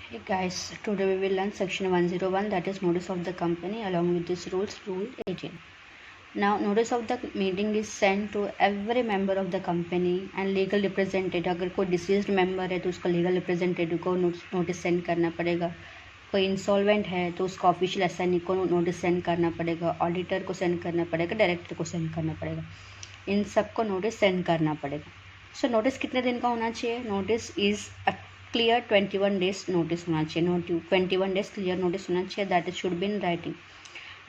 Hey guys, today we will learn section 101, that is notice of the company, along with this rule 18. Now notice of the meeting is sent to every member of the company and legal representative. अगर कोई deceased member है तो उसका legal representative को notice send करना पड़ेगा. कोई insolvent है तो उसका ऑफिशियल असाइनी को नोटिस सेंड करना पड़ेगा, ऑडिटर को सेंड करना पड़ेगा, डायरेक्टर को सेंड करना पड़ेगा. इन सबको नोटिस सेंड करना पड़ेगा. सो नोटिस कितने दिन का होना चाहिए? Notice is clear 21 days notice होना चाहिए. 21 डेज क्लियर नोटिस होना चाहिए. That is should be in writing.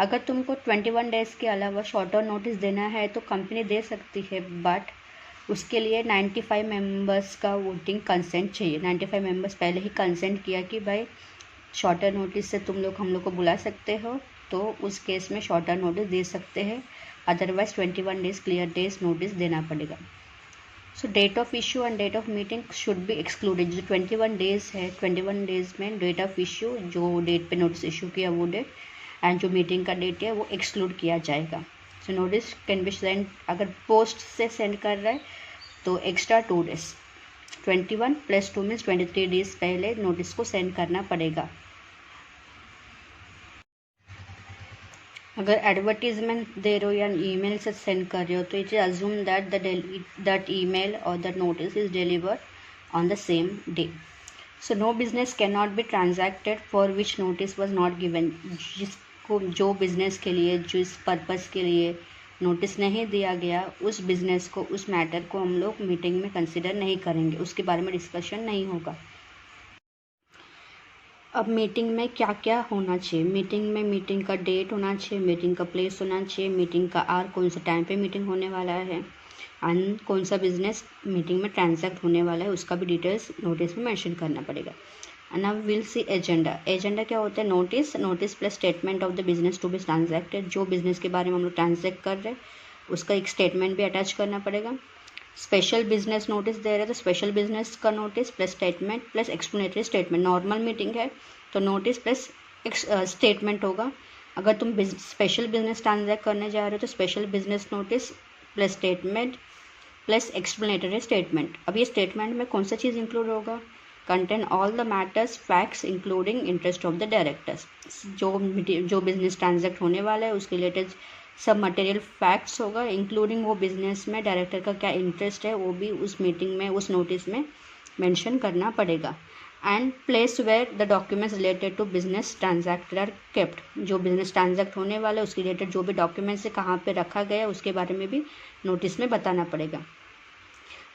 अगर तुमको 21 डेज के अलावा शॉर्टर नोटिस देना है तो कंपनी दे सकती है, बट उसके लिए 95 मेंबर्स का वोटिंग कंसेंट चाहिए. 95 मेंबर्स पहले ही कंसेंट किया कि भाई शॉर्टर नोटिस से तुम लोग हम लोग को बुला सकते हो, तो उस केस में शॉर्टर नोटिस दे सकते हैं. Otherwise 21 days clear days notice देना पड़ेगा. So date of issue and date of meeting should be excluded. जो 21 डेज है, 21 डेज में डेट ऑफ इशू, जो डेट पे नोटिस इशू किया वो डेट, एंड जो मीटिंग का डेट है वो एक्सक्लूड किया जाएगा. So notice can be send, अगर पोस्ट से सेंड कर रहा है तो एक्स्ट्रा 2 डेज, 21 + 2 मीन्स 23 डेज पहले नोटिस को सेंड करना पड़ेगा. अगर एडवर्टीजमेंट दे रहे हो या ईमेल से सेंड कर रहे हो तो it is assume that email और that notice is delivered on the same day. So no business can not be transacted for which notice was not given. जिसको जो बिजनेस के लिए, जिस पर्पज़ के लिए नोटिस नहीं दिया गया, उस बिजनेस को, उस मैटर को हम लोग मीटिंग में कंसिडर नहीं करेंगे, उसके बारे में डिस्कशन नहीं होगा. अब मीटिंग में क्या क्या होना चाहिए? मीटिंग का डेट होना चाहिए, मीटिंग का प्लेस होना चाहिए, मीटिंग का आवर, कौन सा टाइम पे मीटिंग होने वाला है, एंड कौन सा बिजनेस मीटिंग में ट्रांजैक्ट होने वाला है, उसका भी डिटेल्स नोटिस में मेंशन करना पड़ेगा. And now will see agenda. Agenda क्या होता है? Notice plus statement of the business to be transacted. जो बिजनेस के बारे में हम लोग ट्रांजैक्ट कर रहे हैं उसका एक स्टेटमेंट भी अटैच करना पड़ेगा. स्पेशल बिजनेस नोटिस दे रहे हैं तो स्पेशल बिजनेस का notice plus statement plus explanatory statement. Normal meeting है तो नोटिस प्लस स्टेटमेंट होगा. अगर तुम स्पेशल बिजनेस ट्रांजैक्ट करने जा रहे हो तो special business notice plus statement plus explanatory statement. अब ये स्टेटमेंट में कौन सा चीज़ इंक्लूड होगा? Contain all the matters facts including interest of the directors. जो बिजनेस ट्रांजैक्ट होने वाला है उसके रिलेटेड सब मटेरियल फैक्ट्स होगा, इंक्लूडिंग वो बिजनेस में डायरेक्टर का क्या इंटरेस्ट है वो भी उस मीटिंग में, उस नोटिस में मेंशन करना पड़ेगा. And place where the documents related to business transacted are kept. जो बिजनेस ट्रांजैक्ट होने वाला है उसके रिलेटेड जो भी डॉक्यूमेंट्स है कहाँ पे रखा गया है उसके बारे में भी नोटिस में बताना पड़ेगा.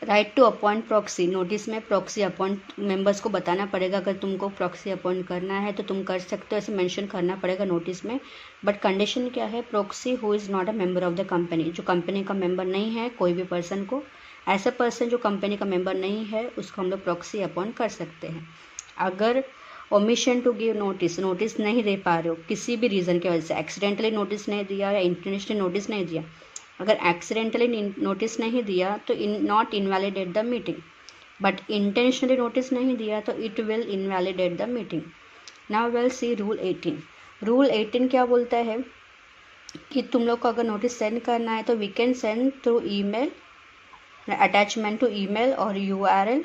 Right to appoint proxy. Notice में प्रॉक्सी अपॉइंट मेंबर्स को बताना पड़ेगा. अगर तुमको प्रॉक्सी अपॉइंट करना है तो तुम कर सकते हो, ऐसे मेंशन करना पड़ेगा नोटिस में. बट कंडीशन क्या है? Proxy who is not a member of the company. जो कंपनी का मेंबर नहीं है, कोई भी पर्सन को, ऐसा पर्सन जो कंपनी का मेंबर नहीं है उसको हम लोग प्रॉक्सी अपॉइंट कर सकते हैं. अगर omission to give notice, notice नहीं दे पा रहे हो किसी भी रीज़न की वजह से, एक्सीडेंटली नोटिस नहीं दिया या इंटेंशनली नोटिस नहीं दिया. अगर एक्सीडेंटली नोटिस नहीं दिया तो not invalidate the meeting, but intentionally notice नहीं दिया तो it will invalidate the meeting. Now will C rule 18. Rule 18 क्या बोलता है कि तुम लोग को अगर नोटिस सेंड करना है तो we can send through email, attachment to email और URL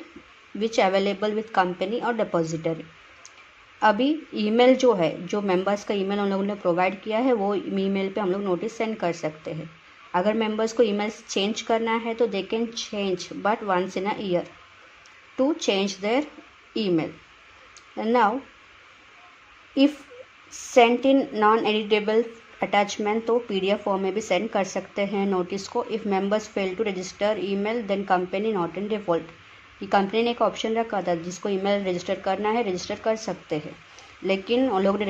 which available with company और डिपॉजिटरी. अभी ईमेल जो है, जो मेंबर्स का ईमेल उन लोगों ने प्रोवाइड किया है वो ईमेल पे हम लोग नोटिस सेंड कर सकते हैं. अगर मेंबर्स को ईमेल चेंज करना है तो they can change, but once in a year to change their email. Now if sent in non editable attachment तो PDF फॉर्म में भी सेंड कर सकते हैं नोटिस को. If members fail to register email then company not in default. ये company ने एक ऑप्शन रखा था, जिसको ईमेल रजिस्टर करना है रजिस्टर कर सकते हैं, लेकिन उन लोगों ने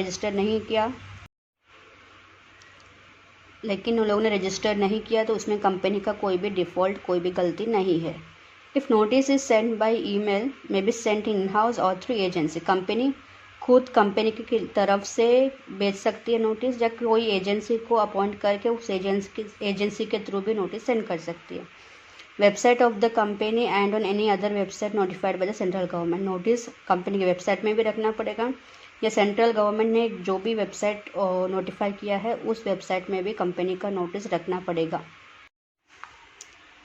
रजिस्टर नहीं किया तो उसमें कंपनी का कोई भी डिफ़ॉल्ट, कोई भी गलती नहीं है. If notice is send by email may be sent in house और थ्रू एजेंसी. कंपनी खुद कंपनी की तरफ से भेज सकती है नोटिस, या कोई एजेंसी को अपॉइंट करके उस एजेंसी के थ्रू भी नोटिस सेंड कर सकती है. Website of the company and on any other website notified by the central government. Notice company की वेबसाइट में भी रखना पड़ेगा, या सेंट्रल गवर्नमेंट ने जो भी वेबसाइट नोटिफाई किया है उस वेबसाइट में भी कंपनी का नोटिस रखना पड़ेगा.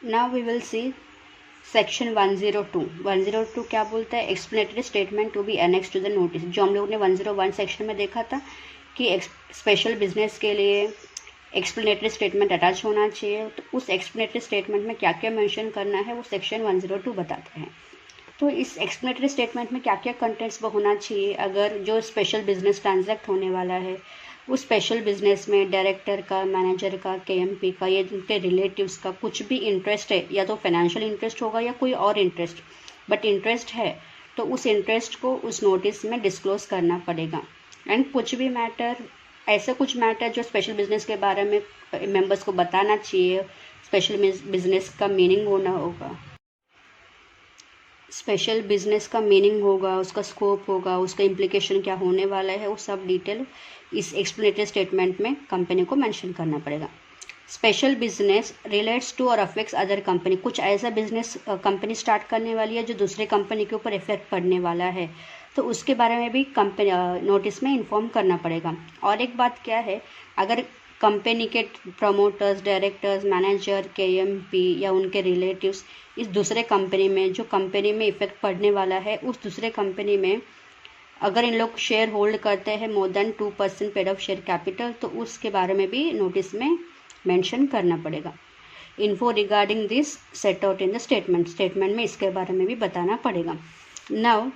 Now we will see section 102 क्या बोलता है? Explanatory statement to be annex to the notice. जो हम लोग ने 101 सेक्शन में देखा था कि स्पेशल बिजनेस के लिए एक्सप्लेनेटरी स्टेटमेंट अटैच होना चाहिए, तो उस एक्सप्लेनेटरी स्टेटमेंट में क्या क्या मेंशन करना है वो सेक्शन 102 बताते हैं। तो इस एक्सप्लेनेटरी स्टेटमेंट में क्या क्या कंटेंट्स वो होना चाहिए? अगर जो स्पेशल बिजनेस ट्रांजैक्ट होने वाला है उस स्पेशल बिजनेस में डायरेक्टर का, मैनेजर का, केएमपी का या उनके रिलेटिव्स का कुछ भी इंटरेस्ट है, या तो फाइनेंशियल इंटरेस्ट होगा या कोई और इंटरेस्ट, बट इंटरेस्ट है तो उस इंटरेस्ट को उस नोटिस में डिस्क्लोज करना पड़ेगा। एंड कुछ भी मैटर, ऐसा कुछ मैटर जो स्पेशल बिजनेस के बारे में मेंबर्स को बताना चाहिए, स्पेशल बिजनेस का मीनिंग होना होगा, स्पेशल बिजनेस का मीनिंग होगा, उसका स्कोप होगा, उसका इम्प्लीकेशन क्या होने वाला है, वो सब डिटेल इस एक्सप्लेनेटरी स्टेटमेंट में कंपनी को मेंशन करना पड़ेगा। स्पेशल बिजनेस रिलेट्स टू और अफेक्ट्स अदर कंपनी। कुछ ऐसा बिजनेस कंपनी स्टार्ट करने वाली है जो दूसरे कंपनी के ऊपर इफेक्ट पड़ने वाला है, तो उसके बारे में भी कंपनी नोटिस में इन्फॉर्म करना पड़ेगा। और एक बात क्या है, अगर कंपनी के प्रमोटर्स, डायरेक्टर्स, मैनेजर, केएमपी या उनके रिलेटिव्स इस दूसरे कंपनी में, जो कंपनी में इफेक्ट पड़ने वाला है, उस दूसरे कंपनी में अगर इन लोग शेयर होल्ड करते हैं more than 2% paid of share capital, तो उसके बारे में भी नोटिस में मेंशन करना पड़ेगा। Info regarding this set out in the statement में इसके बारे में भी बताना पड़ेगा। नाउ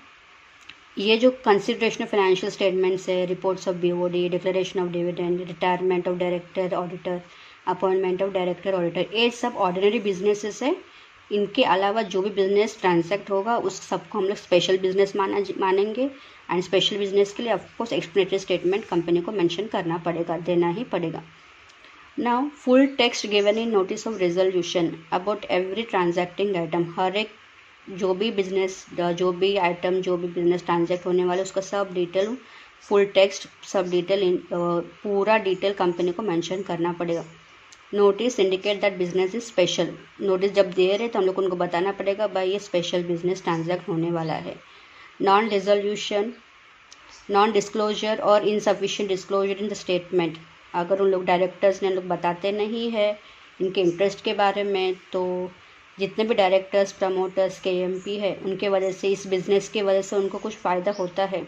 ये जो कंसिडरेशन ऑफ फाइनेंशियल स्टेटमेंट्स है, reports of BOD, declaration of dividend, retirement of director auditor, appointment of director auditor, ये सब ऑर्डिनरी बिजनेसेस है। इनके अलावा जो भी बिजनेस ट्रांजैक्ट होगा उस सबको हम लोग स्पेशल बिजनेस मानेंगे। एंड स्पेशल बिजनेस के लिए ऑफकोर्स एक्सप्लेनेटरी स्टेटमेंट कंपनी को मेंशन करना पड़ेगा, देना ही पड़ेगा। Now full text given in notice of resolution about every transacting item. हर एक जो भी बिजनेस, जो भी आइटम, जो भी बिजनेस ट्रांजैक्ट होने वाले उसका सब डिटेल, फुल टेक्स्ट, सब डिटेल, पूरा डिटेल कंपनी को मेंशन करना पड़ेगा। Notice indicate that business is special. Notice जब दे रहे तो हम लोग उनको बताना पड़ेगा भाई ये स्पेशल बिजनेस ट्रांजैक्ट होने वाला है। नॉन रिजोल्यूशन, नॉन डिस्क्लोजर और insufficient disclosure in the statement. अगर उन लोग डायरेक्टर्स ने लोग बताते नहीं है इनके इंटरेस्ट के बारे में, तो जितने भी डायरेक्टर्स, प्रमोटर्स, केएमपी है, उनके वजह से, इस बिज़नेस की वजह से उनको कुछ फ़ायदा होता है,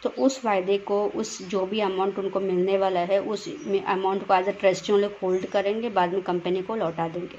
तो उस फ़ायदे को, उस जो भी अमाउंट उनको मिलने वाला है उस अमाउंट को एज अ ट्रस्ट उन लोग होल्ड करेंगे, बाद में कंपनी को लौटा देंगे।